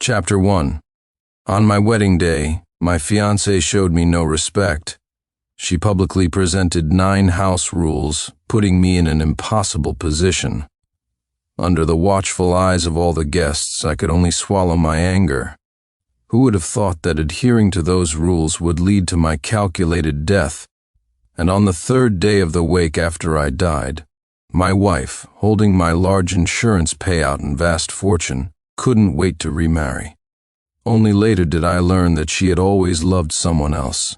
Chapter 1. On my wedding day, my fiancée showed me no respect. She publicly presented 9 house rules, putting me in an impossible position. Under the watchful eyes of all the guests, I could only swallow my anger. Who would have thought that adhering to those rules would lead to my calculated death? And on the 3rd day of the wake after I died, my wife, holding my large insurance payout and vast fortune, couldn't wait to remarry. Only later did I learn that she had always loved someone else.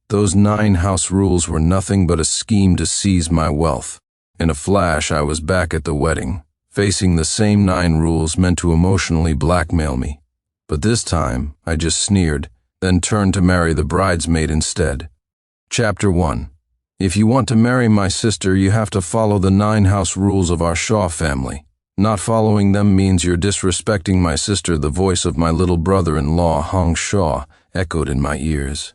Those 9 house rules were nothing but a scheme to seize my wealth. In a flash, I was back at the wedding, facing the same 9 rules meant to emotionally blackmail me. But this time, I just sneered, then turned to marry the bridesmaid instead. Chapter 1. If you want to marry my sister, you have to follow the 9 house rules of our Shaw family. Not following them means you're disrespecting my sister. The voice of my little brother-in-law, Hong Shaw, echoed in my ears.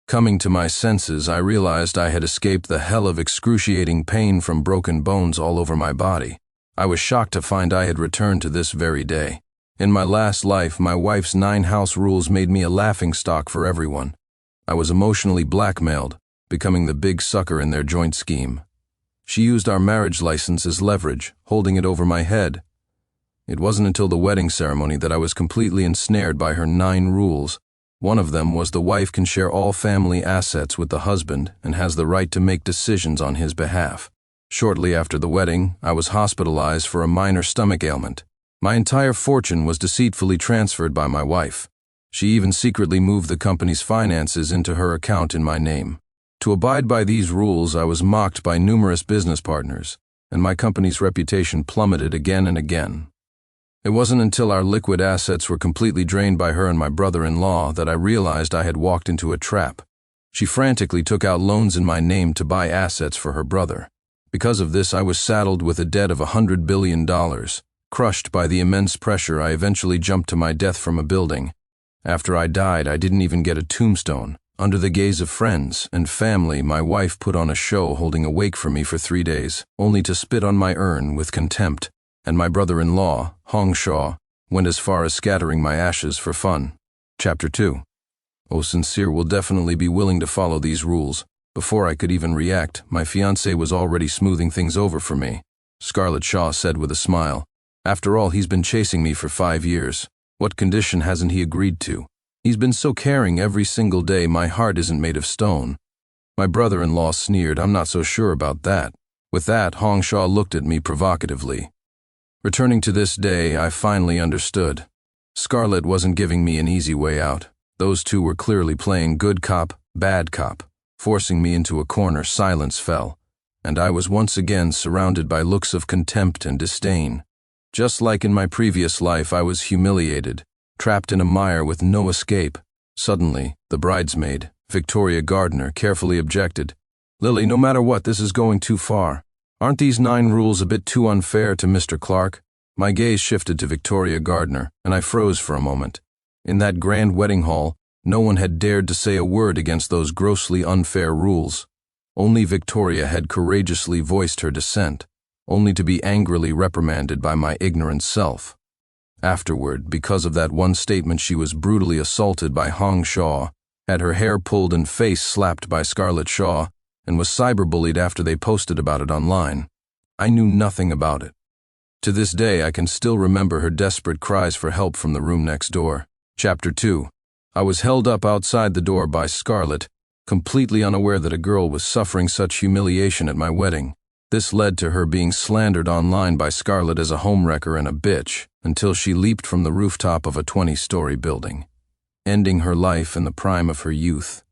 Coming to my senses, I realized I had escaped the hell of excruciating pain from broken bones all over my body. I was shocked to find I had returned to this very day. In my last life, my wife's 9 house rules made me a laughingstock for everyone. I was emotionally blackmailed, becoming the big sucker in their joint scheme. She used our marriage license as leverage, holding it over my head. It wasn't until the wedding ceremony that I was completely ensnared by her 9 rules. One of them was the wife can share all family assets with the husband and has the right to make decisions on his behalf. Shortly after the wedding, I was hospitalized for a minor stomach ailment. My entire fortune was deceitfully transferred by my wife. She even secretly moved the company's finances into her account in my name. To abide by these rules, I was mocked by numerous business partners, and my company's reputation plummeted again and again. It wasn't until our liquid assets were completely drained by her and my brother-in-law that I realized I had walked into a trap. She frantically took out loans in my name to buy assets for her brother. Because of this, I was saddled with a debt of $100 billion. Crushed by the immense pressure, I eventually jumped to my death from a building. After I died, I didn't even get a tombstone. Under the gaze of friends and family, my wife put on a show holding a wake for me for 3 days, only to spit on my urn with contempt, and my brother-in-law, Hong Shaw, went as far as scattering my ashes for fun. Chapter 2. Oh, Sincere will definitely be willing to follow these rules. Before I could even react, my fiancé was already smoothing things over for me. Scarlett Shaw said with a smile, "After all, he's been chasing me for 5 years. What condition hasn't he agreed to? He's been so caring every single day. My heart isn't made of stone." My brother-in-law sneered, "I'm not so sure about that." With that, Hong Shaw looked at me provocatively. Returning to this day, I finally understood. Scarlett wasn't giving me an easy way out. Those two were clearly playing good cop, bad cop. Forcing me into a corner, silence fell, and I was once again surrounded by looks of contempt and disdain. Just like in my previous life, I was humiliated, trapped in a mire with no escape. Suddenly, the bridesmaid, Victoria Gardner, carefully objected. "Lily, no matter what, this is going too far. Aren't these 9 rules a bit too unfair to Mr. Clark?" My gaze shifted to Victoria Gardner, and I froze for a moment. In that grand wedding hall, no one had dared to say a word against those grossly unfair rules. Only Victoria had courageously voiced her dissent, only to be angrily reprimanded by my ignorant self. Afterward, because of that one statement, she was brutally assaulted by Hong Shaw, had her hair pulled and face slapped by Scarlett Shaw, and was cyberbullied after they posted about it online. I knew nothing about it. To this day, I can still remember her desperate cries for help from the room next door. Chapter 2. I was held up outside the door by Scarlett, completely unaware that a girl was suffering such humiliation at my wedding. This led to her being slandered online by Scarlett as a homewrecker and a bitch, until she leaped from the rooftop of a 20-story building, ending her life in the prime of her youth.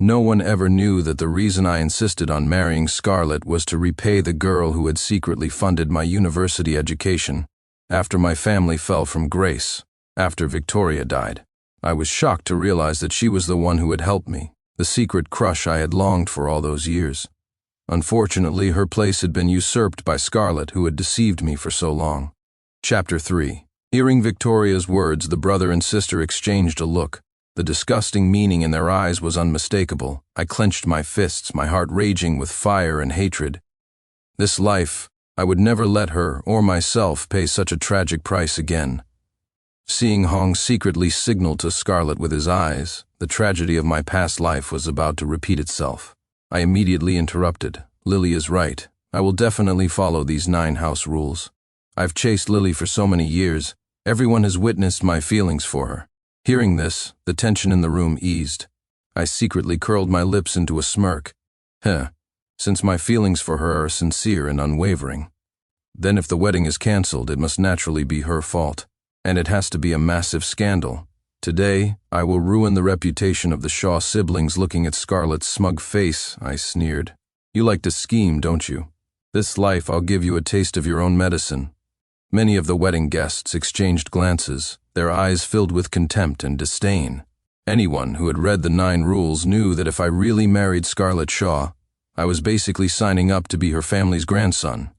No one ever knew that the reason I insisted on marrying Scarlett was to repay the girl who had secretly funded my university education. After my family fell from grace, after Victoria died, I was shocked to realize that she was the one who had helped me, the secret crush I had longed for all those years. Unfortunately, her place had been usurped by Scarlett, who had deceived me for so long. Chapter 3. Hearing Victoria's words, the brother and sister exchanged a look. The disgusting meaning in their eyes was unmistakable. I clenched my fists, my heart raging with fire and hatred. This life, I would never let her or myself pay such a tragic price again. Seeing Hong secretly signal to Scarlett with his eyes, the tragedy of my past life was about to repeat itself. I immediately interrupted. Lily is right. I will definitely follow these 9 house rules. I've chased Lily for so many years. Everyone has witnessed my feelings for her. Hearing this, the tension in the room eased. I secretly curled my lips into a smirk. Since my feelings for her are sincere and unwavering. Then if the wedding is cancelled, it must naturally be her fault. And it has to be a massive scandal. Today, I will ruin the reputation of the Shaw siblings. Looking at Scarlett's smug face, I sneered. You like to scheme, don't you? This life I'll give you a taste of your own medicine. Many of the wedding guests exchanged glances, their eyes filled with contempt and disdain. Anyone who had read the 9 rules knew that if I really married Scarlett Shaw, I was basically signing up to be her family's grandson.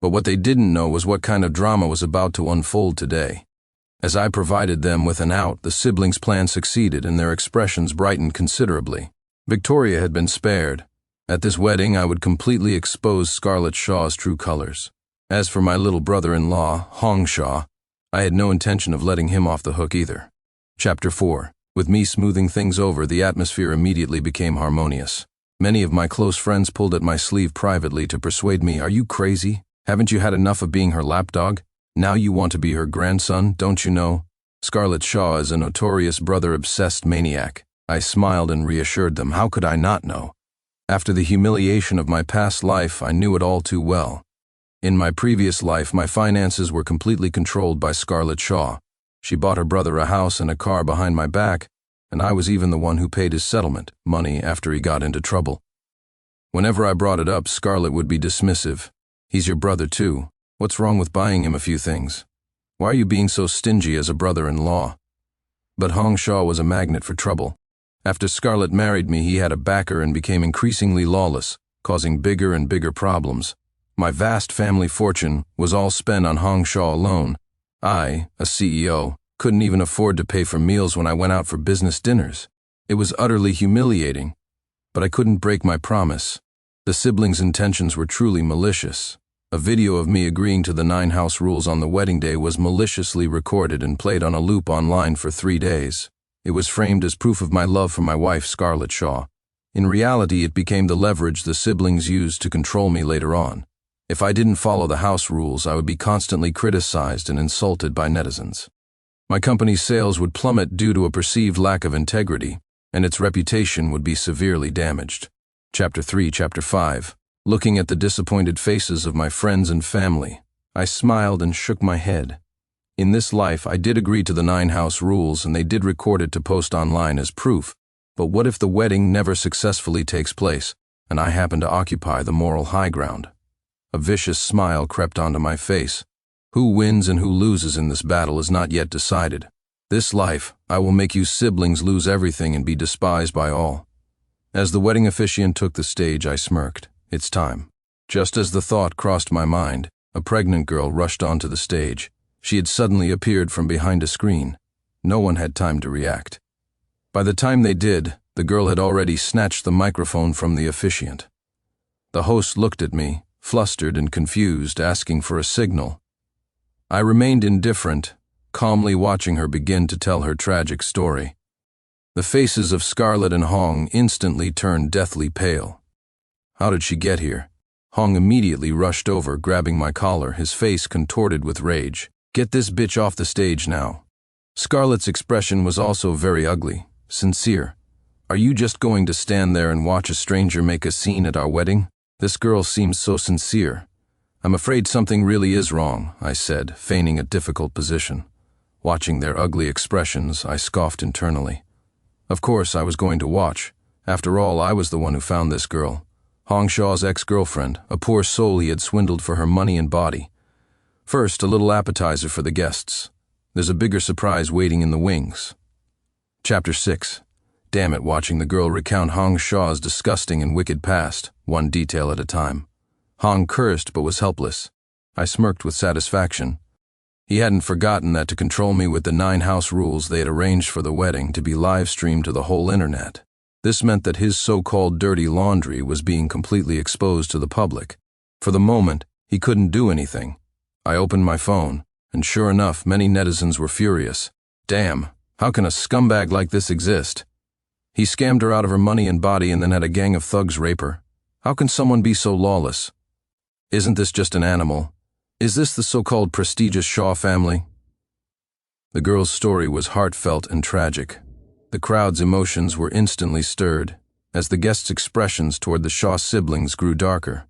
But what they didn't know was what kind of drama was about to unfold today. As I provided them with an out, the siblings' plan succeeded and their expressions brightened considerably. Victoria had been spared. At this wedding, I would completely expose Scarlett Shaw's true colors. As for my little brother-in-law, Hong Shaw, I had no intention of letting him off the hook either. Chapter 4. With me smoothing things over, the atmosphere immediately became harmonious. Many of my close friends pulled at my sleeve privately to persuade me, "Are you crazy? Haven't you had enough of being her lapdog? Now you want to be her grandson, don't you know? Scarlett Shaw is a notorious brother-obsessed maniac." I smiled and reassured them. How could I not know? After the humiliation of my past life, I knew it all too well. In my previous life, my finances were completely controlled by Scarlett Shaw. She bought her brother a house and a car behind my back, and I was even the one who paid his settlement money after he got into trouble. Whenever I brought it up, Scarlett would be dismissive. "He's your brother too. What's wrong with buying him a few things? Why are you being so stingy as a brother-in-law?" But Hong Shaw was a magnet for trouble. After Scarlett married me, he had a backer and became increasingly lawless, causing bigger and bigger problems. My vast family fortune was all spent on Hong Shaw alone. I, a CEO, couldn't even afford to pay for meals when I went out for business dinners. It was utterly humiliating, but I couldn't break my promise. The siblings' intentions were truly malicious. A video of me agreeing to the 9 house rules on the wedding day was maliciously recorded and played on a loop online for 3 days. It was framed as proof of my love for my wife, Scarlett Shaw. In reality, it became the leverage the siblings used to control me later on. If I didn't follow the house rules, I would be constantly criticized and insulted by netizens. My company's sales would plummet due to a perceived lack of integrity, and its reputation would be severely damaged. Chapter 5. Looking at the disappointed faces of my friends and family, I smiled and shook my head. In this life, I did agree to the 9 house rules, and they did record it to post online as proof. But what if the wedding never successfully takes place, and I happen to occupy the moral high ground? A vicious smile crept onto my face. Who wins and who loses in this battle is not yet decided. This life, I will make you siblings lose everything and be despised by all. As the wedding officiant took the stage, I smirked. It's time. Just as the thought crossed my mind, a pregnant girl rushed onto the stage. She had suddenly appeared from behind a screen. No one had time to react. By the time they did, the girl had already snatched the microphone from the officiant. The host looked at me, flustered and confused, asking for a signal. I remained indifferent, calmly watching her begin to tell her tragic story. The faces of Scarlett and Hong instantly turned deathly pale. How did she get here? Hong immediately rushed over, grabbing my collar, his face contorted with rage. "Get this bitch off the stage now." Scarlett's expression was also very ugly, sincere. "Are you just going to stand there and watch a stranger make a scene at our wedding? This girl seems so sincere." "I'm afraid something really is wrong," I said, feigning a difficult position. Watching their ugly expressions, I scoffed internally. Of course I was going to watch. After all, I was the one who found this girl. Hong Shaw's ex-girlfriend, a poor soul he had swindled for her money and body. First, a little appetizer for the guests. There's a bigger surprise waiting in the wings. Chapter 6. Damn it, watching the girl recount Hong Shaw's disgusting and wicked past, one detail at a time. Hong cursed but was helpless. I smirked with satisfaction. He hadn't forgotten that to control me with the 9 house rules they had arranged for the wedding to be live-streamed to the whole internet. This meant that his so-called dirty laundry was being completely exposed to the public. For the moment, he couldn't do anything. I opened my phone, and sure enough, many netizens were furious. Damn, how can a scumbag like this exist? He scammed her out of her money and body and then had a gang of thugs rape her. How can someone be so lawless? Isn't this just an animal? Is this the so-called prestigious Shaw family? The girl's story was heartfelt and tragic. The crowd's emotions were instantly stirred, as the guests' expressions toward the Shaw siblings grew darker.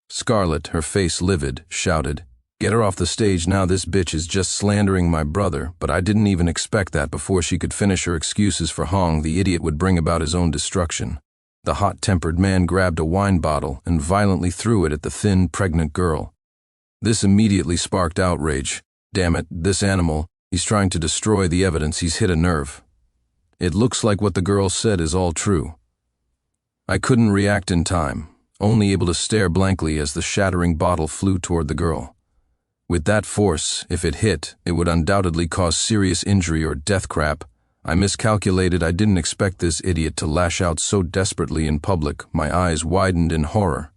Scarlett, her face livid, shouted, "Get her off the stage now, this bitch is just slandering my brother," but I didn't even expect that before she could finish her excuses for Hong, the idiot would bring about his own destruction. The hot-tempered man grabbed a wine bottle and violently threw it at the thin, pregnant girl. This immediately sparked outrage. Damn it, this animal, he's trying to destroy the evidence, he's hit a nerve. It looks like what the girl said is all true. I couldn't react in time, only able to stare blankly as the shattering bottle flew toward the girl. With that force, if it hit, it would undoubtedly cause serious injury or death. Crap. I miscalculated. I didn't expect this idiot to lash out so desperately in public. My eyes widened in horror,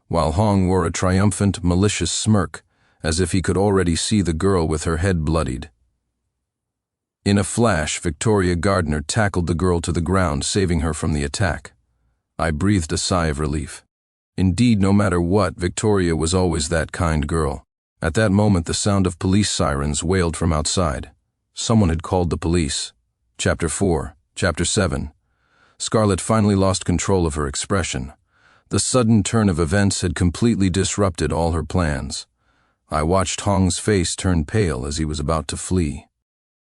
while Hong wore a triumphant, malicious smirk, as if he could already see the girl with her head bloodied. In a flash, Victoria Gardner tackled the girl to the ground, saving her from the attack. I breathed a sigh of relief. Indeed, no matter what, Victoria was always that kind girl. At that moment, the sound of police sirens wailed from outside. Someone had called the police. Chapter 4, Chapter 7. Scarlett finally lost control of her expression. The sudden turn of events had completely disrupted all her plans. I watched Hong's face turn pale as he was about to flee.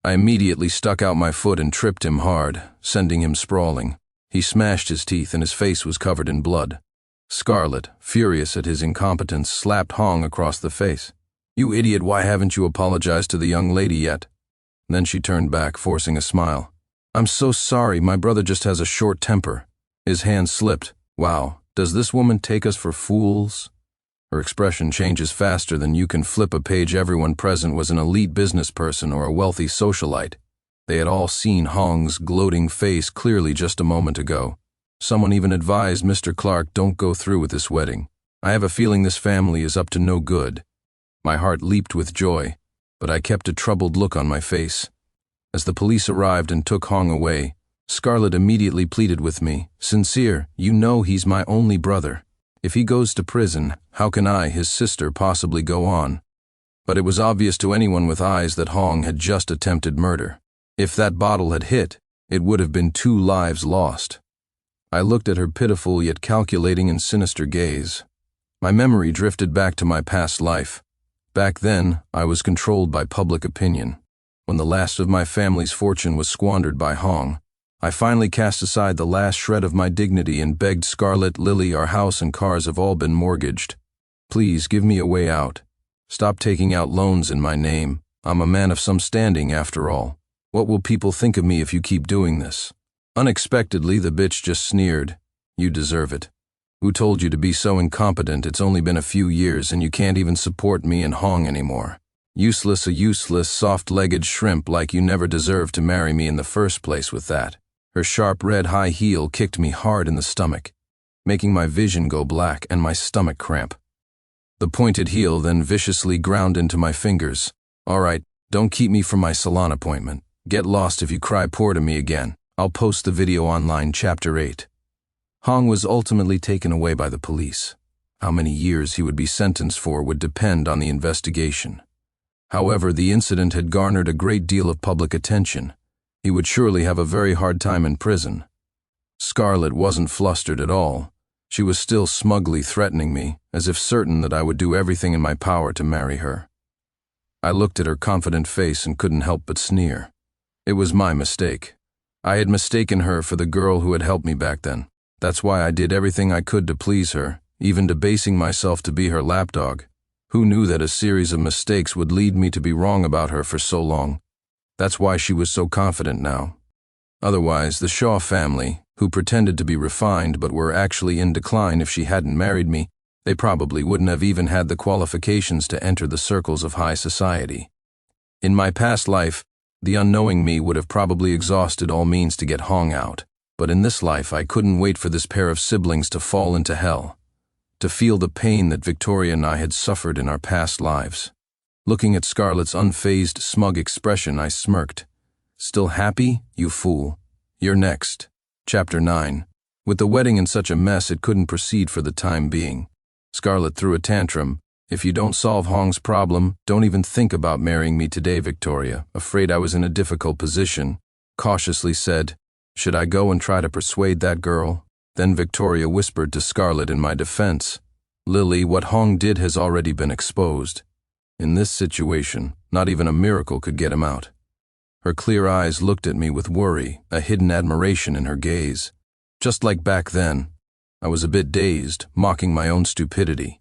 I immediately stuck out my foot and tripped him hard, sending him sprawling. He smashed his teeth and his face was covered in blood. Scarlett, furious at his incompetence, slapped Hong across the face. "You idiot, why haven't you apologized to the young lady yet?" Then she turned back, forcing a smile. "I'm so sorry, my brother just has a short temper." His hand slipped. Wow, does this woman take us for fools? Her expression changes faster than you can flip a page. Everyone present was an elite business person or a wealthy socialite. They had all seen Hong's gloating face clearly just a moment ago. Someone even advised Mr. Clark, "Don't go through with this wedding. I have a feeling this family is up to no good." My heart leaped with joy, but I kept a troubled look on my face. As the police arrived and took Hong away, Scarlett immediately pleaded with me, "Sincere, you know he's my only brother. If he goes to prison, how can I, his sister, possibly go on?" But it was obvious to anyone with eyes that Hong had just attempted murder. If that bottle had hit, it would have been 2 lives lost. I looked at her pitiful yet calculating and sinister gaze. My memory drifted back to my past life. Back then, I was controlled by public opinion. When the last of my family's fortune was squandered by Hong, I finally cast aside the last shred of my dignity and begged Scarlett, "Lily, our house and cars have all been mortgaged. Please give me a way out. Stop taking out loans in my name. I'm a man of some standing after all. What will people think of me if you keep doing this?" Unexpectedly, the bitch just sneered. "You deserve it. Who told you to be so incompetent? It's only been a few years and you can't even support me and Hong anymore. Useless, a useless, soft-legged shrimp like you never deserved to marry me in the first place with that." Her sharp red high heel kicked me hard in the stomach, making my vision go black and my stomach cramp. The pointed heel then viciously ground into my fingers. "All right, don't keep me from my salon appointment. Get lost if you cry poor to me again. I'll post the video online." Chapter 8. Hong was ultimately taken away by the police. How many years he would be sentenced for would depend on the investigation. However, the incident had garnered a great deal of public attention. He would surely have a very hard time in prison. Scarlett wasn't flustered at all. She was still smugly threatening me, as if certain that I would do everything in my power to marry her. I looked at her confident face and couldn't help but sneer. It was my mistake. I had mistaken her for the girl who had helped me back then. That's why I did everything I could to please her, even debasing myself to be her lapdog. Who knew that a series of mistakes would lead me to be wrong about her for so long? That's why she was so confident now. Otherwise, the Shaw family, who pretended to be refined but were actually in decline if she hadn't married me, they probably wouldn't have even had the qualifications to enter the circles of high society. In my past life, the unknowing me would have probably exhausted all means to get Hong out. But in this life, I couldn't wait for this pair of siblings to fall into hell, to feel the pain that Victoria and I had suffered in our past lives. Looking at Scarlett's unfazed, smug expression, I smirked. Still happy, you fool? You're next. Chapter 9. With the wedding in such a mess, it couldn't proceed for the time being. Scarlett threw a tantrum. If you don't solve Hong's problem, don't even think about marrying me today, Victoria. Afraid I was in a difficult position, cautiously said, should I go and try to persuade that girl? Then Victoria whispered to Scarlett in my defense, Lily, what Hong did has already been exposed. In this situation, not even a miracle could get him out. Her clear eyes looked at me with worry, a hidden admiration in her gaze. Just like back then, I was a bit dazed, mocking my own stupidity.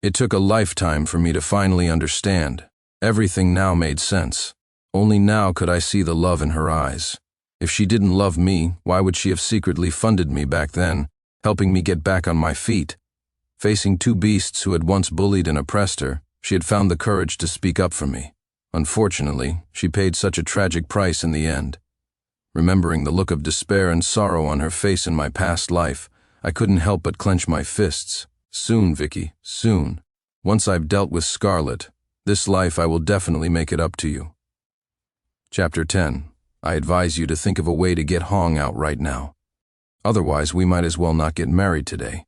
It took a lifetime for me to finally understand. Everything now made sense. Only now could I see the love in her eyes. If she didn't love me, why would she have secretly funded me back then, helping me get back on my feet? Facing two beasts who had once bullied and oppressed her, she had found the courage to speak up for me. Unfortunately, she paid such a tragic price in the end. Remembering the look of despair and sorrow on her face in my past life, I couldn't help but clench my fists. Soon, Vicky, soon. Once I've dealt with Scarlett, this life I will definitely make it up to you. Chapter 10. I advise you to think of a way to get Hong out right now. Otherwise, we might as well not get married today.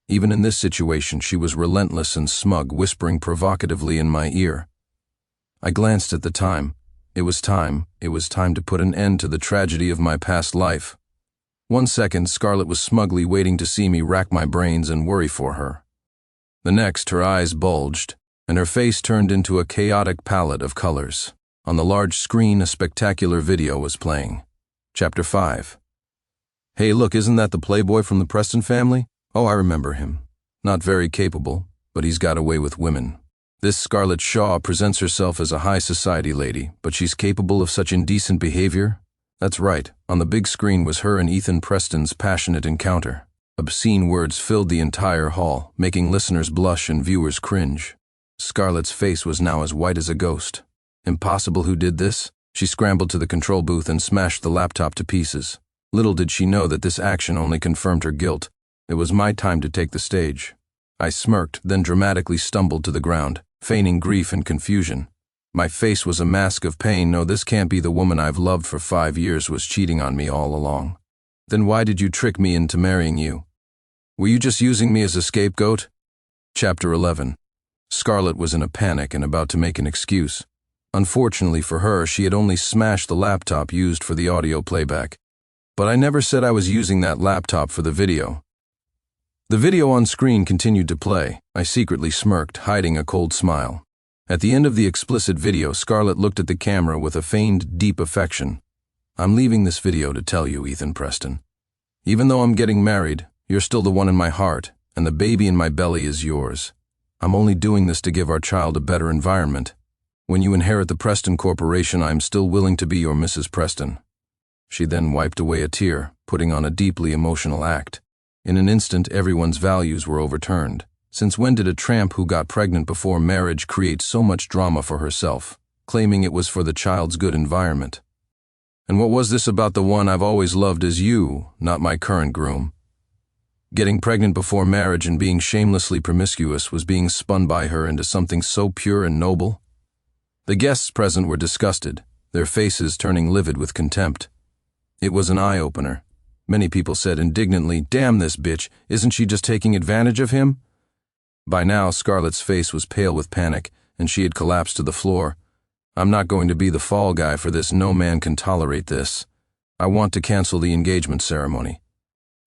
Even in this situation, she was relentless and smug, whispering provocatively in my ear. I glanced at the time. It was time to put an end to the tragedy of my past life. 1 second, Scarlett was smugly waiting to see me rack my brains and worry for her. The next, her eyes bulged, and her face turned into a chaotic palette of colors. On the large screen, a spectacular video was playing. Chapter 5. Hey, look, isn't that the playboy from the Preston family? Oh, I remember him. Not very capable, but he's got away with women. This Scarlett Shaw presents herself as a high society lady, but she's capable of such indecent behavior? That's right, on the big screen was her and Ethan Preston's passionate encounter. Obscene words filled the entire hall, making listeners blush and viewers cringe. Scarlett's face was now as white as a ghost. Impossible, who did this? She scrambled to the control booth and smashed the laptop to pieces. Little did she know that this action only confirmed her guilt. It was my time to take the stage. I smirked, then dramatically stumbled to the ground, feigning grief and confusion. My face was a mask of pain. No, this can't be the woman I've loved for 5 years was cheating on me all along. Then why did you trick me into marrying you? Were you just using me as a scapegoat? Chapter 11. Scarlett was in a panic and about to make an excuse. Unfortunately for her, she had only smashed the laptop used for the audio playback. But I never said I was using that laptop for the video. The video on screen continued to play. I secretly smirked, hiding a cold smile. At the end of the explicit video, Scarlett looked at the camera with a feigned deep affection. I'm leaving this video to tell you, Ethan Preston. Even though I'm getting married, you're still the one in my heart, and the baby in my belly is yours. I'm only doing this to give our child a better environment. When you inherit the Preston Corporation, I'm still willing to be your Mrs. Preston. She then wiped away a tear, putting on a deeply emotional act. In an instant, everyone's values were overturned. Since when did a tramp who got pregnant before marriage create so much drama for herself, claiming it was for the child's good environment? And what was this about the one I've always loved as you, not my current groom? Getting pregnant before marriage and being shamelessly promiscuous was being spun by her into something so pure and noble? The guests present were disgusted, their faces turning livid with contempt. It was an eye-opener. Many people said indignantly, "Damn this bitch, isn't she just taking advantage of him?" By now, Scarlett's face was pale with panic, and she had collapsed to the floor. I'm not going to be the fall guy for this. No man can tolerate this. I want to cancel the engagement ceremony.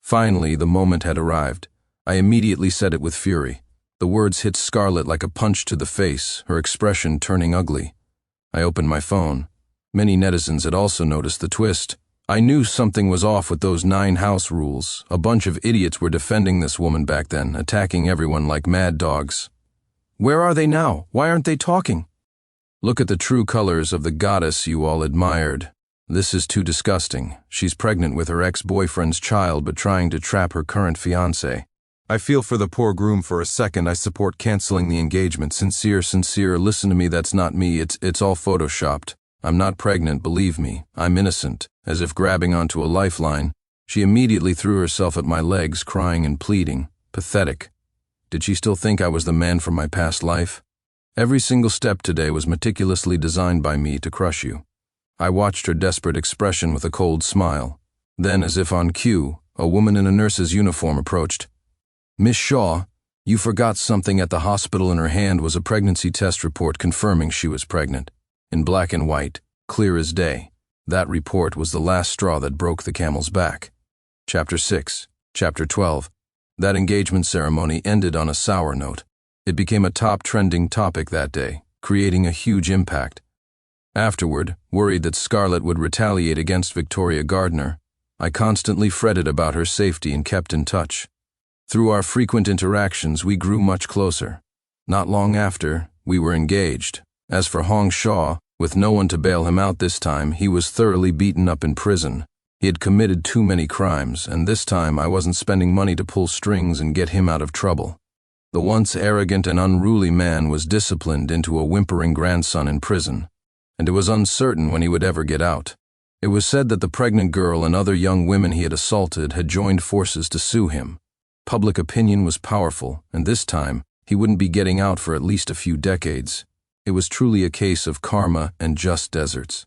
Finally, the moment had arrived. I immediately said it with fury. The words hit Scarlett like a punch to the face, her expression turning ugly. I opened my phone. Many netizens had also noticed the twist. I knew something was off with those 9 house rules. A bunch of idiots were defending this woman back then, attacking everyone like mad dogs. Where are they now? Why aren't they talking? Look at the true colors of the goddess you all admired. This is too disgusting. She's pregnant with her ex-boyfriend's child but trying to trap her current fiancé. I feel for the poor groom for a second. I support canceling the engagement. Sincere. Listen to me, that's not me. It's all photoshopped. I'm not pregnant, believe me. I'm innocent. As if grabbing onto a lifeline, she immediately threw herself at my legs, crying and pleading. Pathetic. Did she still think I was the man from my past life? Every single step today was meticulously designed by me to crush you. I watched her desperate expression with a cold smile. Then, as if on cue, a woman in a nurse's uniform approached. "Miss Shaw, you forgot something at the hospital." In her hand was a pregnancy test report confirming she was pregnant. In black and white, clear as day. That report was the last straw that broke the camel's back. Chapter 6. Chapter 12. That engagement ceremony ended on a sour note. It became a top trending topic that day, creating a huge impact. Afterward, worried that Scarlett would retaliate against Victoria Gardner, I constantly fretted about her safety and kept in touch. Through our frequent interactions, we grew much closer. Not long after, we were engaged. As for Hong Shaw, with no one to bail him out this time, he was thoroughly beaten up in prison. He had committed too many crimes, and this time I wasn't spending money to pull strings and get him out of trouble. The once arrogant and unruly man was disciplined into a whimpering grandson in prison, and it was uncertain when he would ever get out. It was said that the pregnant girl and other young women he had assaulted had joined forces to sue him. Public opinion was powerful, and this time, he wouldn't be getting out for at least a few decades. It was truly a case of karma and just deserts.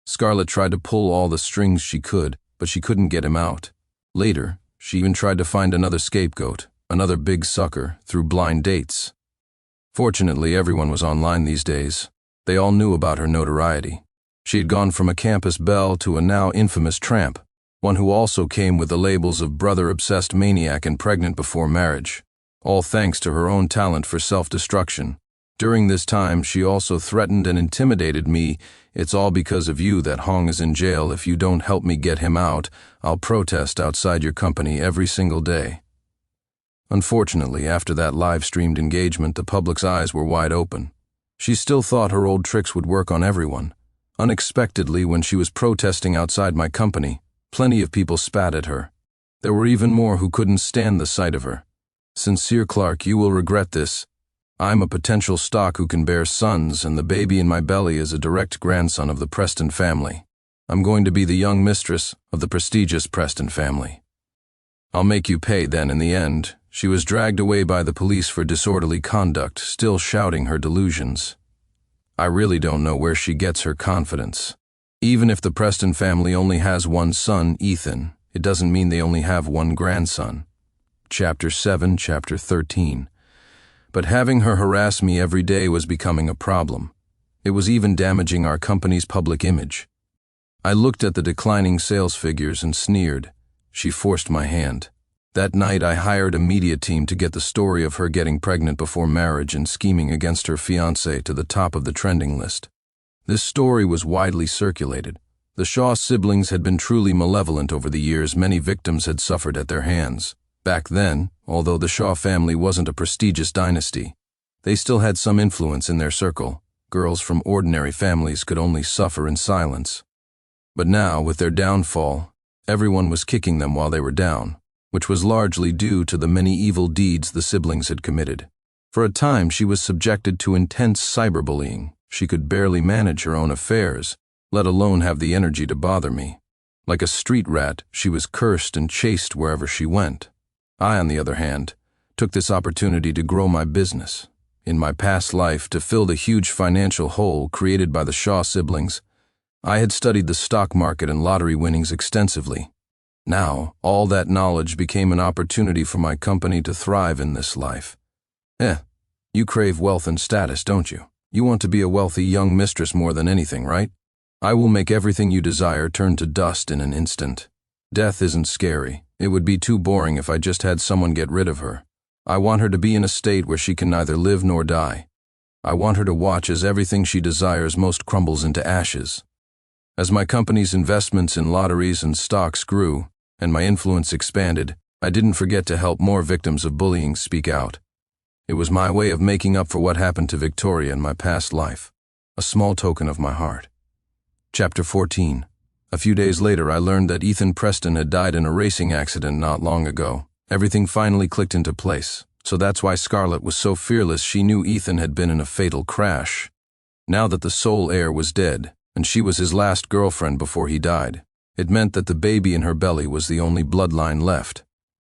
Scarlett tried to pull all the strings she could, but she couldn't get him out. Later, she even tried to find another scapegoat, another big sucker, through blind dates. Fortunately, everyone was online these days. They all knew about her notoriety. She had gone from a campus belle to a now infamous tramp, one who also came with the labels of brother-obsessed maniac and pregnant before marriage, all thanks to her own talent for self-destruction. During this time, she also threatened and intimidated me. "It's all because of you that Hong is in jail. If you don't help me get him out, I'll protest outside your company every single day." Unfortunately, after that live-streamed engagement, the public's eyes were wide open. She still thought her old tricks would work on everyone. Unexpectedly, when she was protesting outside my company, plenty of people spat at her. There were even more who couldn't stand the sight of her. "Sincere Clark, you will regret this. I'm a potential stock who can bear sons, and the baby in my belly is a direct grandson of the Preston family. I'm going to be the young mistress of the prestigious Preston family. I'll make you pay then." In the end, she was dragged away by the police for disorderly conduct, still shouting her delusions. I really don't know where she gets her confidence. Even if the Preston family only has one son, Ethan, it doesn't mean they only have one grandson. Chapter 7, Chapter 13. But having her harass me every day was becoming a problem. It was even damaging our company's public image. I looked at the declining sales figures and sneered. She forced my hand. That night I hired a media team to get the story of her getting pregnant before marriage and scheming against her fiancé to the top of the trending list. This story was widely circulated. The Shaw siblings had been truly malevolent over the years. Many victims had suffered at their hands. Back then, although the Shaw family wasn't a prestigious dynasty, they still had some influence in their circle. Girls from ordinary families could only suffer in silence. But now, with their downfall, everyone was kicking them while they were down, which was largely due to the many evil deeds the siblings had committed. For a time, she was subjected to intense cyberbullying. She could barely manage her own affairs, let alone have the energy to bother me. Like a street rat, she was cursed and chased wherever she went. I, on the other hand, took this opportunity to grow my business. In my past life, to fill the huge financial hole created by the Shaw siblings, I had studied the stock market and lottery winnings extensively. Now, all that knowledge became an opportunity for my company to thrive in this life. You crave wealth and status, don't you? You want to be a wealthy young mistress more than anything, right? I will make everything you desire turn to dust in an instant. Death isn't scary. It would be too boring if I just had someone get rid of her. I want her to be in a state where she can neither live nor die. I want her to watch as everything she desires most crumbles into ashes. As my company's investments in lotteries and stocks grew, and my influence expanded, I didn't forget to help more victims of bullying speak out. It was my way of making up for what happened to Victoria in my past life, a small token of my heart. Chapter 14. A few days later, I learned that Ethan Preston had died in a racing accident not long ago. Everything finally clicked into place, so that's why Scarlett was so fearless. She knew Ethan had been in a fatal crash. Now that the sole heir was dead, and she was his last girlfriend before he died, it meant that the baby in her belly was the only bloodline left.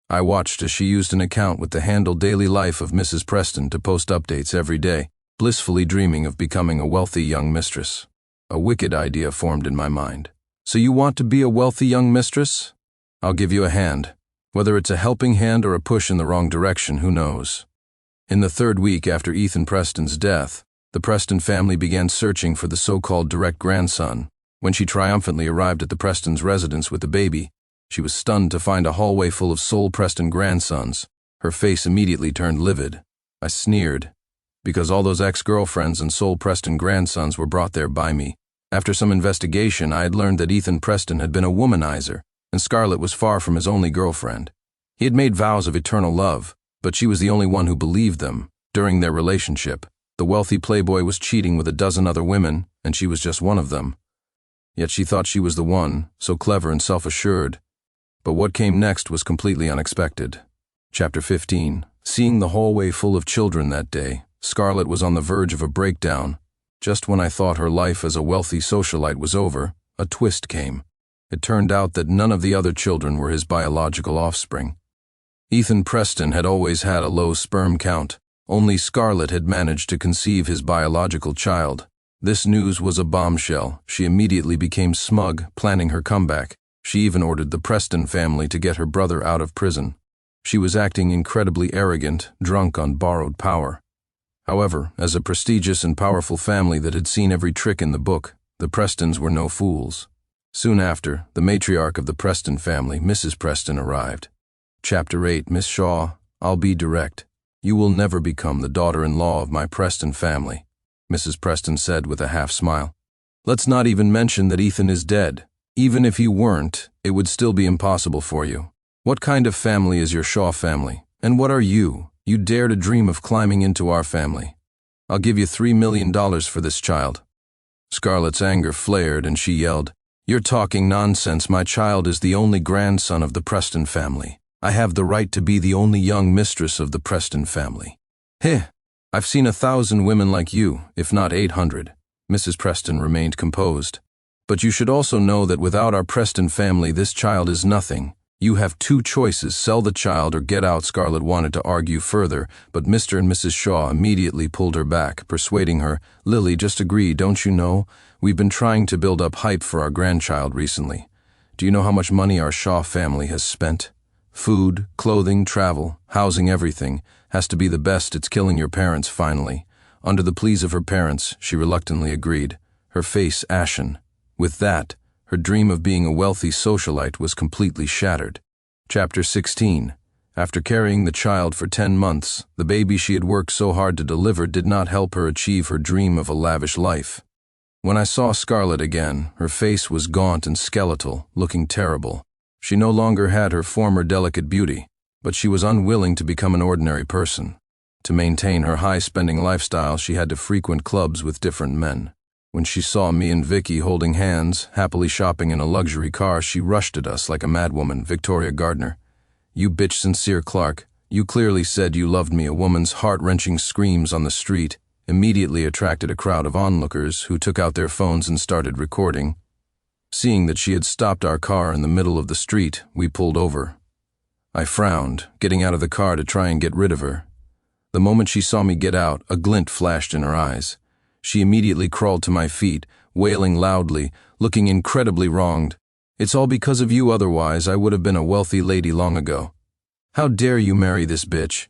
I watched as she used an account with the handle Daily Life of Mrs. Preston to post updates every day, blissfully dreaming of becoming a wealthy young mistress. A wicked idea formed in my mind. So you want to be a wealthy young mistress? I'll give you a hand. Whether it's a helping hand or a push in the wrong direction, who knows? In the 3rd week after Ethan Preston's death, the Preston family began searching for the so-called direct grandson. When she triumphantly arrived at the Prestons' residence with the baby, she was stunned to find a hallway full of sole Preston grandsons. Her face immediately turned livid. I sneered, because all those ex-girlfriends and sole Preston grandsons were brought there by me. After some investigation, I had learned that Ethan Preston had been a womanizer, and Scarlett was far from his only girlfriend. He had made vows of eternal love, but she was the only one who believed them. During their relationship, the wealthy playboy was cheating with a dozen other women, and she was just one of them. Yet she thought she was the one, so clever and self-assured. But what came next was completely unexpected. Chapter 15. Seeing the hallway full of children that day, Scarlett was on the verge of a breakdown. Just when I thought her life as a wealthy socialite was over, a twist came. It turned out that none of the other children were his biological offspring. Ethan Preston had always had a low sperm count. Only Scarlett had managed to conceive his biological child. This news was a bombshell. She immediately became smug, planning her comeback. She even ordered the Preston family to get her brother out of prison. She was acting incredibly arrogant, drunk on borrowed power. However, as a prestigious and powerful family that had seen every trick in the book, the Prestons were no fools. Soon after, the matriarch of the Preston family, Mrs. Preston, arrived. Chapter 8. Miss Shaw, I'll be direct. You will never become the daughter-in-law of my Preston family, Mrs. Preston said with a half-smile. Let's not even mention that Ethan is dead. Even if he weren't, it would still be impossible for you. What kind of family is your Shaw family? And what are you? You dare to dream of climbing into our family. I'll give you $3 million for this child. Scarlett's anger flared and she yelled, You're talking nonsense. My child is the only grandson of the Preston family. I have the right to be the only young mistress of the Preston family. Heh, I've seen 1,000 women like you, if not 800. Mrs. Preston remained composed. But you should also know that without our Preston family, this child is nothing. You have 2 choices, sell the child or get out. Scarlett wanted to argue further, but Mr. and Mrs. Shaw immediately pulled her back, persuading her, Lily, just agree, don't you know? We've been trying to build up hype for our grandchild recently. Do you know how much money our Shaw family has spent? Food, clothing, travel, housing, everything has to be the best. It's killing your parents, finally. Under the pleas of her parents, she reluctantly agreed, her face ashen. With that, her dream of being a wealthy socialite was completely shattered. Chapter 16. After carrying the child for 10 months, the baby she had worked so hard to deliver did not help her achieve her dream of a lavish life. When I saw Scarlett again, her face was gaunt and skeletal, looking terrible. She no longer had her former delicate beauty, but she was unwilling to become an ordinary person. To maintain her high-spending lifestyle, she had to frequent clubs with different men. When she saw me and Vicky holding hands, happily shopping in a luxury car, she rushed at us like a madwoman. Victoria Gardner. You bitch Sincere Clark, you clearly said you loved me. A woman's heart-wrenching screams on the street immediately attracted a crowd of onlookers who took out their phones and started recording. Seeing that she had stopped our car in the middle of the street, we pulled over. I frowned, getting out of the car to try and get rid of her. The moment she saw me get out, a glint flashed in her eyes. She immediately crawled to my feet, wailing loudly, looking incredibly wronged. It's all because of you, otherwise I would have been a wealthy lady long ago. How dare you marry this bitch?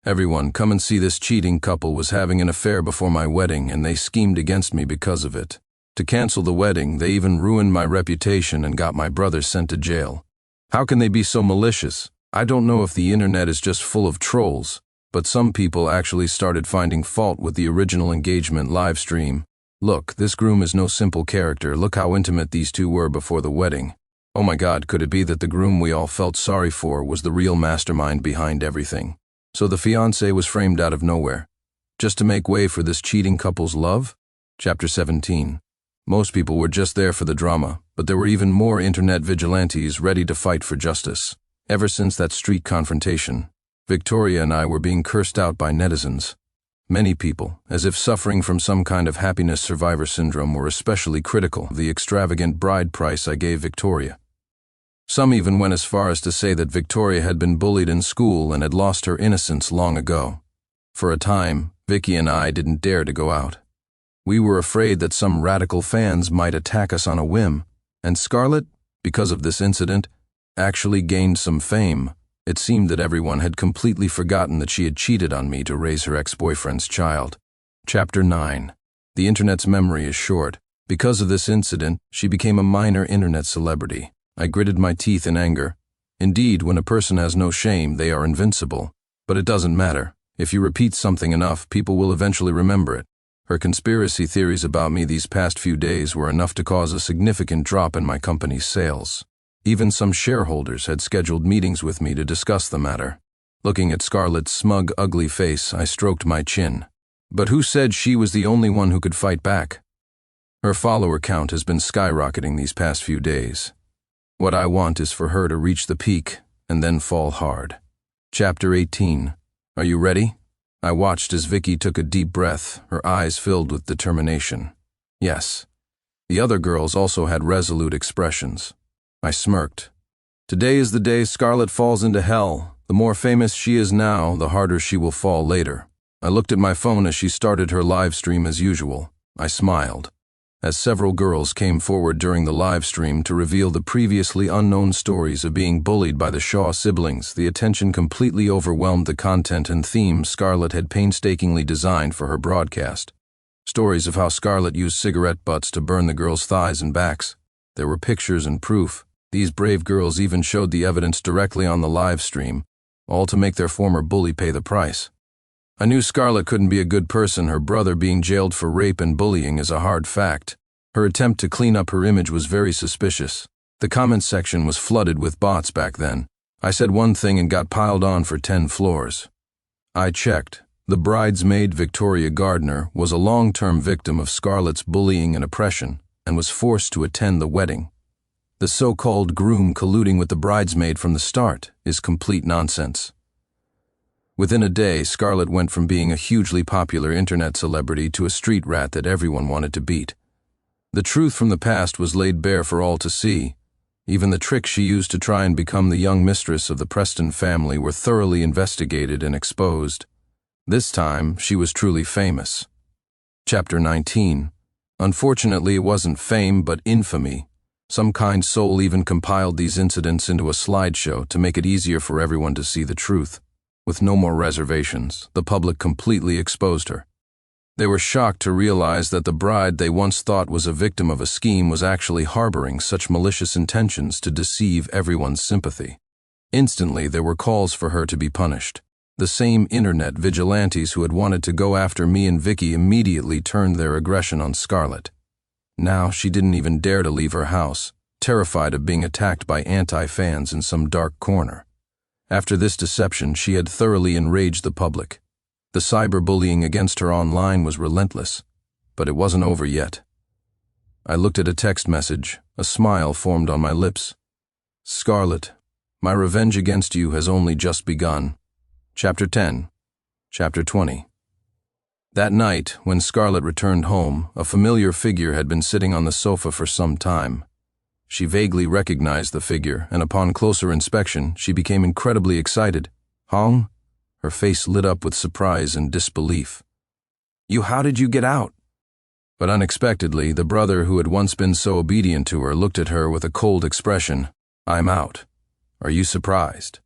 Everyone, come and see this cheating couple was having an affair before my wedding, and they schemed against me because of it. To cancel the wedding, they even ruined my reputation and got my brother sent to jail. How can they be so malicious? I don't know if the internet is just full of trolls, but some people actually started finding fault with the original engagement live stream. Look, this groom is no simple character. Look how intimate these two were before the wedding. Oh my God, could it be that the groom we all felt sorry for was the real mastermind behind everything? So the fiancé was framed out of nowhere, just to make way for this cheating couple's love? Chapter 17. Most people were just there for the drama, but there were even more internet vigilantes ready to fight for justice. Ever since that street confrontation, Victoria and I were being cursed out by netizens. Many people, as if suffering from some kind of happiness survivor syndrome, were especially critical of the extravagant bride price I gave Victoria. Some even went as far as to say that Victoria had been bullied in school and had lost her innocence long ago. For a time, Vicky and I didn't dare to go out. We were afraid that some radical fans might attack us on a whim, and Scarlett, because of this incident, actually gained some fame. It seemed that everyone had completely forgotten that she had cheated on me to raise her ex-boyfriend's child. Chapter 9. The internet's memory is short. Because of this incident, she became a minor internet celebrity. I gritted my teeth in anger. Indeed, when a person has no shame, they are invincible. But it doesn't matter. If you repeat something enough, people will eventually remember it. Her conspiracy theories about me these past few days were enough to cause a significant drop in my company's sales. Even some shareholders had scheduled meetings with me to discuss the matter. Looking at Scarlett's smug, ugly face, I stroked my chin. But who said she was the only one who could fight back? Her follower count has been skyrocketing these past few days. What I want is for her to reach the peak and then fall hard. Chapter 18. Are you ready? I watched as Vicky took a deep breath, her eyes filled with determination. Yes. The other girls also had resolute expressions. I smirked. Today is the day Scarlett falls into hell. The more famous she is now, the harder she will fall later. I looked at my phone as she started her live stream as usual. I smiled. As several girls came forward during the live stream to reveal the previously unknown stories of being bullied by the Shaw siblings, the attention completely overwhelmed the content and themes Scarlett had painstakingly designed for her broadcast. Stories of how Scarlett used cigarette butts to burn the girls' thighs and backs. There were pictures and proof. These brave girls even showed the evidence directly on the live stream, all to make their former bully pay the price. I knew Scarlett couldn't be a good person. Her brother being jailed for rape and bullying is a hard fact. Her attempt to clean up her image was very suspicious. The comments section was flooded with bots back then. I said one thing and got piled on for 10 floors. I checked. The bridesmaid, Victoria Gardner, was a long-term victim of Scarlett's bullying and oppression and was forced to attend the wedding. The so-called groom colluding with the bridesmaid from the start is complete nonsense. Within a day, Scarlett went from being a hugely popular internet celebrity to a street rat that everyone wanted to beat. The truth from the past was laid bare for all to see. Even the tricks she used to try and become the young mistress of the Preston family were thoroughly investigated and exposed. This time, she was truly famous. Chapter 19. Unfortunately, it wasn't fame, but infamy. Some kind soul even compiled these incidents into a slideshow to make it easier for everyone to see the truth. With no more reservations, the public completely exposed her. They were shocked to realize that the bride they once thought was a victim of a scheme was actually harboring such malicious intentions to deceive everyone's sympathy. Instantly, there were calls for her to be punished. The same internet vigilantes who had wanted to go after me and Vicky immediately turned their aggression on Scarlett. Now she didn't even dare to leave her house, terrified of being attacked by anti-fans in some dark corner. After this deception, she had thoroughly enraged the public. The cyberbullying against her online was relentless, but it wasn't over yet. I looked at a text message. A smile formed on my lips. Scarlett, my revenge against you has only just begun. Chapter 10. Chapter 20. That night, when Scarlett returned home, a familiar figure had been sitting on the sofa for some time. She vaguely recognized the figure, and upon closer inspection, she became incredibly excited. Hong? Her face lit up with surprise and disbelief. How did you get out? But unexpectedly, the brother who had once been so obedient to her looked at her with a cold expression. I'm out. Are you surprised?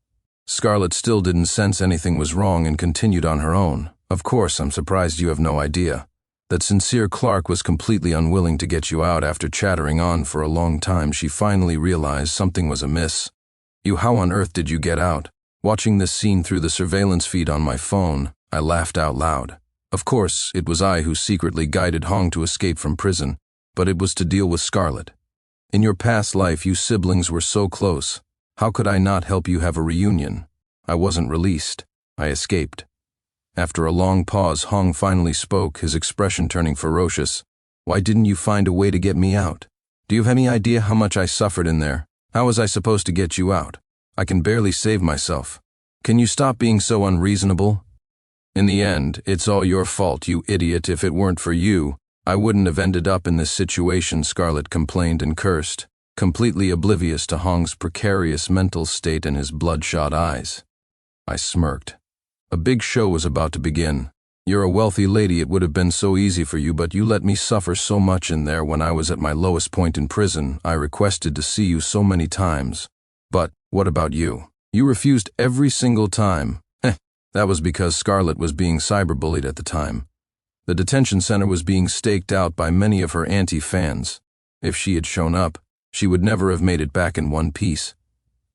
Scarlett still didn't sense anything was wrong and continued on her own. Of course, I'm surprised you have no idea. That sincere Clark was completely unwilling to get you out. After chattering on for a long time, she finally realized something was amiss. How on earth did you get out? Watching this scene through the surveillance feed on my phone, I laughed out loud. Of course, it was I who secretly guided Hong to escape from prison, but it was to deal with Scarlett. In your past life, you siblings were so close. How could I not help you have a reunion? I wasn't released. I escaped. After a long pause, Hong finally spoke, his expression turning ferocious. Why didn't you find a way to get me out? Do you have any idea how much I suffered in there? How was I supposed to get you out? I can barely save myself. Can you stop being so unreasonable? In the end, it's all your fault, you idiot. If it weren't for you, I wouldn't have ended up in this situation, Scarlett complained and cursed, completely oblivious to Hong's precarious mental state and his bloodshot eyes. I smirked. A big show was about to begin. You're a wealthy lady, it would have been so easy for you, but you let me suffer so much in there when I was at my lowest point in prison. I requested to see you so many times. But what about you? You refused every single time. That was because Scarlett was being cyberbullied at the time. The detention center was being staked out by many of her anti-fans. If she had shown up, she would never have made it back in one piece.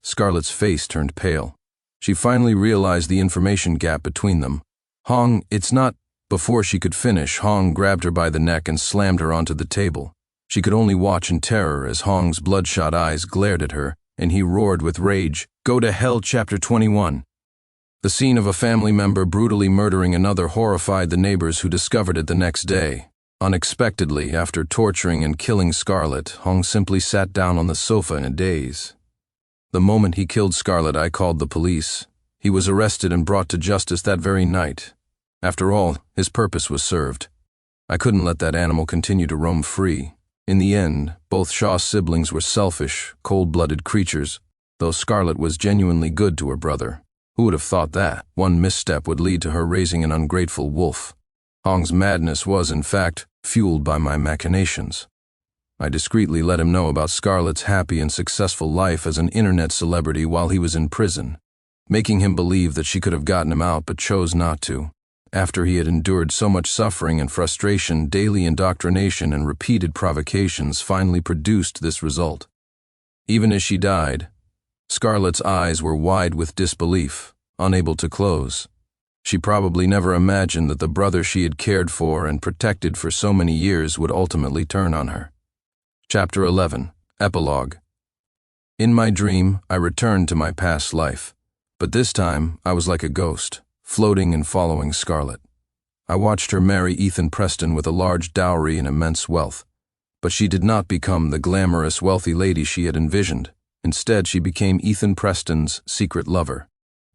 Scarlett's face turned pale. She finally realized the information gap between them. Hong, it's not. Before she could finish, Hong grabbed her by the neck and slammed her onto the table. She could only watch in terror as Hong's bloodshot eyes glared at her, and he roared with rage. Go to hell, Chapter 21. The scene of a family member brutally murdering another horrified the neighbors who discovered it the next day. Unexpectedly, after torturing and killing Scarlett, Hong simply sat down on the sofa in a daze. The moment he killed Scarlett, I called the police. He was arrested and brought to justice that very night. After all, his purpose was served. I couldn't let that animal continue to roam free. In the end, both Shaw's siblings were selfish, cold-blooded creatures, though Scarlett was genuinely good to her brother. Who would have thought that? One misstep would lead to her raising an ungrateful wolf. Hong's madness was, in fact, fueled by my machinations. I discreetly let him know about Scarlett's happy and successful life as an internet celebrity while he was in prison, making him believe that she could have gotten him out but chose not to. After he had endured so much suffering and frustration, daily indoctrination and repeated provocations finally produced this result. Even as she died, Scarlett's eyes were wide with disbelief, unable to close. She probably never imagined that the brother she had cared for and protected for so many years would ultimately turn on her. Chapter 11. Epilogue. In my dream, I returned to my past life, but this time I was like a ghost, floating and following Scarlett. I watched her marry Ethan Preston with a large dowry and immense wealth, but she did not become the glamorous, wealthy lady she had envisioned. Instead, she became Ethan Preston's secret lover.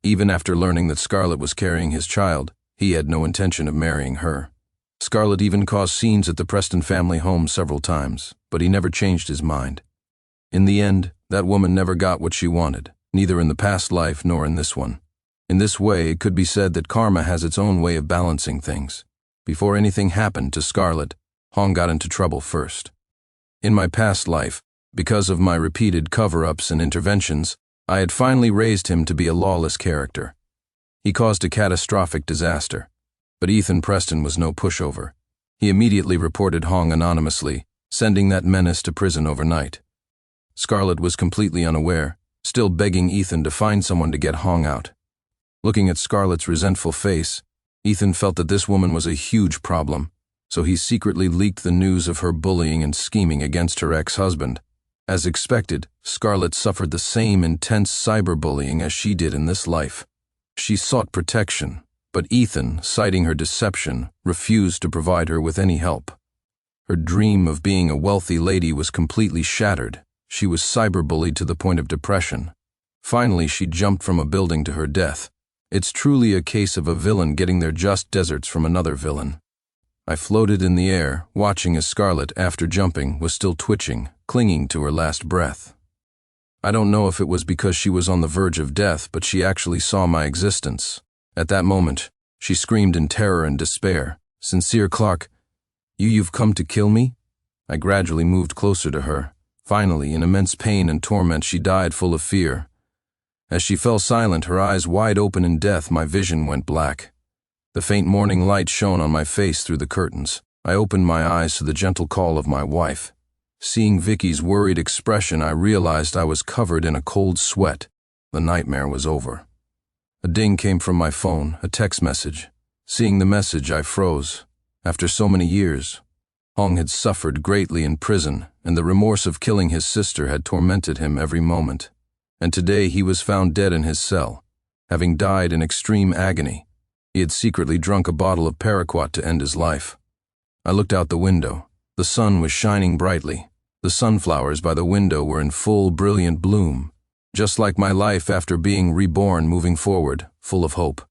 Even after learning that Scarlett was carrying his child, he had no intention of marrying her. Scarlett even caused scenes at the Preston family home several times, but he never changed his mind. In the end, that woman never got what she wanted, neither in the past life nor in this one. In this way, it could be said that karma has its own way of balancing things. Before anything happened to Scarlett, Hong got into trouble first. In my past life, because of my repeated cover-ups and interventions, I had finally raised him to be a lawless character. He caused a catastrophic disaster, but Ethan Preston was no pushover. He immediately reported Hong anonymously, sending that menace to prison overnight. Scarlett was completely unaware, still begging Ethan to find someone to get Hong out. Looking at Scarlett's resentful face, Ethan felt that this woman was a huge problem, so he secretly leaked the news of her bullying and scheming against her ex-husband. As expected, Scarlett suffered the same intense cyberbullying as she did in this life. She sought protection, but Ethan, citing her deception, refused to provide her with any help. Her dream of being a wealthy lady was completely shattered. She was cyberbullied to the point of depression. Finally, she jumped from a building to her death. It's truly a case of a villain getting their just deserts from another villain. I floated in the air, watching as Scarlett, after jumping, was still twitching, clinging to her last breath. I don't know if it was because she was on the verge of death, but she actually saw my existence. At that moment, she screamed in terror and despair, "Sincere Clark, you've come to kill me?" I gradually moved closer to her. Finally, in immense pain and torment, she died full of fear. As she fell silent, her eyes wide open in death, my vision went black. The faint morning light shone on my face through the curtains. I opened my eyes to the gentle call of my wife. Seeing Vicky's worried expression, I realized I was covered in a cold sweat. The nightmare was over. A ding came from my phone, a text message. Seeing the message, I froze. After so many years, Hong had suffered greatly in prison, and the remorse of killing his sister had tormented him every moment. And today he was found dead in his cell, having died in extreme agony. He had secretly drunk a bottle of paraquat to end his life. I looked out the window. The sun was shining brightly. The sunflowers by the window were in full, brilliant bloom, just like my life after being reborn, moving forward, full of hope.